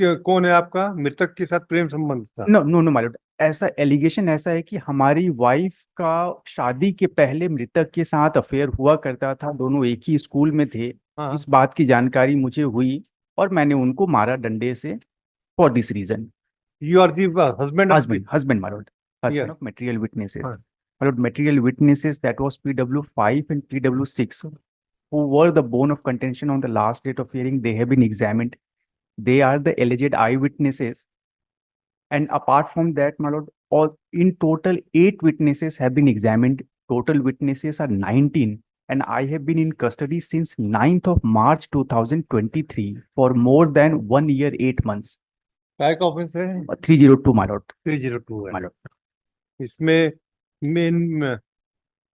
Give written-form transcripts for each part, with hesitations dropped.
कौन है आपका मृतक के साथ प्रेम संबंध था? No no no my lord, ऐसा एलिगेशन ऐसा है कि हमारी वाइफ का शादी के पहले मृतक के साथ अफेयर हुआ करता था, दोनों एक ही स्कूल में थे। हाँ। इस बात की जानकारी मुझे हुई और मैंने उनको मारा डंडे से, for this reason. You are the husband of husband husband my lord, husband yes. Of material witnesses. My lord, material witnesses that was PW5 and PW6 who were the bone of contention on the last date of hearing, they have been examined. They are the alleged eyewitnesses. And apart from that, my lord, all in total 8 witnesses have been examined. Total witnesses are 19, and I have been in custody since 9th of March 2023 for more than 1 year 8 months. काय का offence है? 302, my lord. 302 है। My lord. इसमें main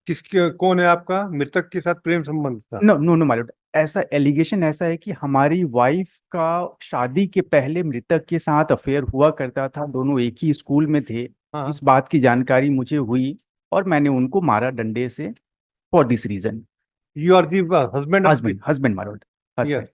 किसके कौन है आपका मृतक के साथ प्रेम संबंध था? No no no my lord, ऐसा एलिगेशन ऐसा है कि हमारी वाइफ का शादी के पहले मृतक के साथ अफेयर हुआ करता था, दोनों एक ही स्कूल में थे। हाँ। इस बात की जानकारी मुझे हुई और मैंने उनको मारा डंडे से, for this reason. You are the husband of husband husband my lord, husband.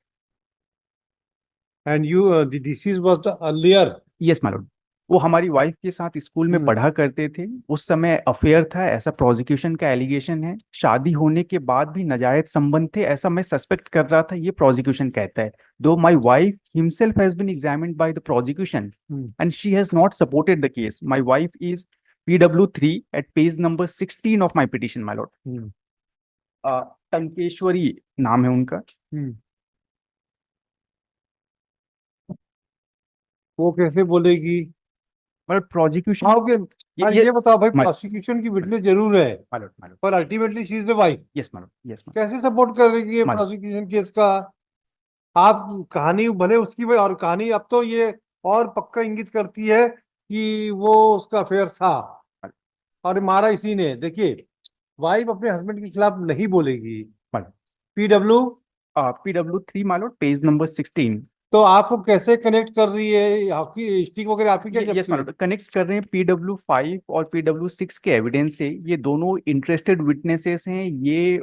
And you the disease was the earlier. Yes my lord, वो हमारी वाइफ के साथ स्कूल में पढ़ा करते थे। उस समय अफेयर था, ऐसा प्रोसिक्यूशन का एलिगेशन है। शादी होने के बाद भी नाजायज संबंध थे, ऐसा मैं सस्पेक्ट कर रहा था, ये प्रोसिक्यूशन कहता है। Though my wife himself has been examined by the prosecution and she has not supported the case. My wife is PW3 at page number 16 of my petition my lord. Tankeshwari नाम है उनका। वो कैसे बोलेगी? मतलब प्रोसिक्यूशन ये बताओ भाई, प्रोसिक्यूशन की विटनेस जरूर है पर ultimately she is the wife. Yes madam, yes madam. कैसे सपोर्ट कर रही है प्रोसिक्यूशन केस का? आप कहानी भले उसकी भाई, और कहानी अब तो ये और पक्का इंगित करती है कि वो उसका अफेयर था और मारा इसी ने। देखिए, वाइफ अपने हस्बैंड के खिलाफ नहीं बोलेगी। PW3 my Lord, page number 16। तो आपको कैसे कनेक्ट कर रही है? आपकी स्टिक वगैरह आपकी क्या यस मैडम, कनेक्ट कर रहे हैं PW5 और PW6 के एविडेंस से। ये दोनों इंटरेस्टेड विटनेसेस हैं, ये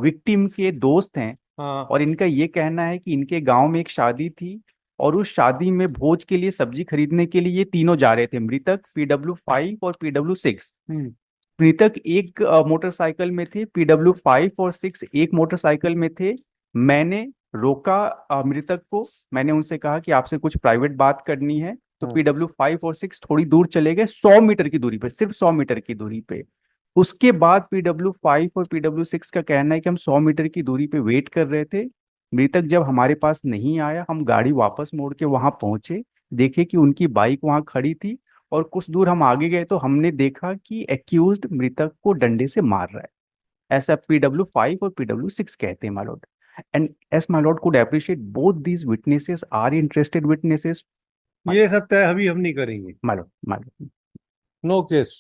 विक्टिम के दोस्त हैं। हाँ। और इनका ये कहना है कि इनके गांव में एक शादी थी और उस शादी में भोज के लिए सब्जी खरीदने के लिए ये तीनों जा रहे थे, मृतक, PW5 और PW6। मृतक एक मोटरसाइकिल में थे, PW5 और 6 एक मोटरसाइकिल में थे। मैंने रोका मृतक को, मैंने उनसे कहा कि आपसे कुछ प्राइवेट बात करनी है। तो PW5 और 6 थोड़ी दूर चले गए, 100 मीटर की दूरी पे, सिर्फ 100 मीटर की दूरी पे। उसके बाद PW5 और PW6 का कहना है कि हम 100 मीटर की दूरी पे वेट कर रहे थे। मृतक जब हमारे पास नहीं आया, हम गाड़ी वापस मोड़ के वहां पहुंचे, देखे कि उनकी बाइक वहां खड़ी थी। और कुछ दूर हम आगे गए तो हमने देखा कि एक्यूज्ड मृतक को डंडे से मार रहा है। ऐसा PW5 और PW6 कहते हैं my lord. And as my lord could appreciate both these witnesses are interested witnesses. ये सब तय अभी हम नहीं करेंगे। My lord, no case.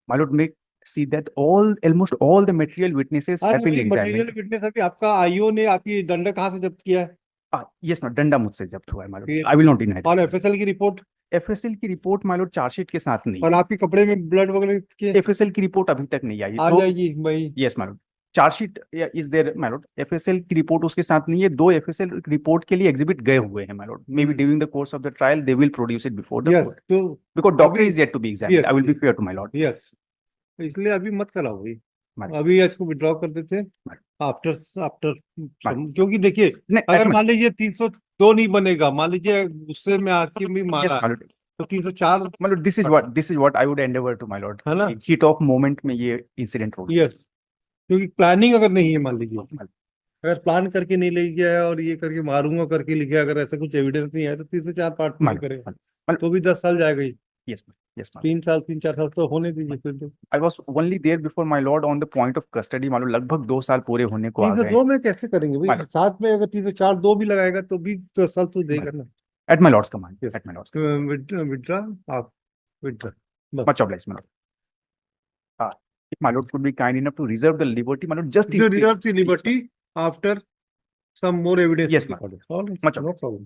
My lord, make see that almost all the material witnesses have been examined. Material witness अभी आपका IO ने आपकी दंड कहाँ से जब्त किया है? यस मैम, डंडा मुझसे जब्त हुआ है my Lord, I will not deny. और एफएसएल की रिपोर्ट? एफएसएल की रिपोर्ट माय लॉर्ड चार्जशीट के साथ नहीं। और आपके कपड़े में ब्लड वगैरह के? एफएसएल की रिपोर्ट अभी तक नहीं आई। आ जाएगी भाई। Yes my lord, chargesheet is there my lord, FSL की रिपोर्ट उसके साथ नहीं है। 2 एफएसएल रिपोर्ट के लिए एग्जिबिट गए हुए हैं my lord. May be during the course of the trial they will produce it before the court, तो because doctor is yet to be examined. I will be fair to my lord. Yes, इसलिए अभी मत कराओ भाई, अभी इसको withdraw कर देते हैं आफ्टर आफ्टर। क्योंकि देखिए, अगर मान लीजिए 302 नहीं बनेगा, मान लीजिए गुस्से में आके भी मारा, तो 304 मतलब this is what I would endeavour to my lord, है ना, हीट ऑफ मोमेंट में ये इंसिडेंट हो गया। यस, क्योंकि प्लानिंग अगर नहीं है, मान लीजिए अगर प्लान करके नहीं ले गया है और ये करके मारूंगा करके लिखे, अगर ऐसा कुछ एविडेंस नहीं है तो 304 पार्ट में करेगा तो भी 10 साल जाएगा ही। यस यस, 3 4 साल तो होने दीजिए फिर। तो I was only there before my lord on the point of custody, मालूम लगभग 2 साल पूरे होने को आ गए। 302 में कैसे करेंगे भाई? साथ में अगर 304 2 भी लगाएगा तो भी 10 साल तो देगा ना। At my lord's command, at my lord's withdraw, आप withdraw, much oblige my lord. If my lord could be kind enough to reserve the liberty, my lord, just reserve the liberty after some more evidence. Yes, ma'am. All right, Much no problem.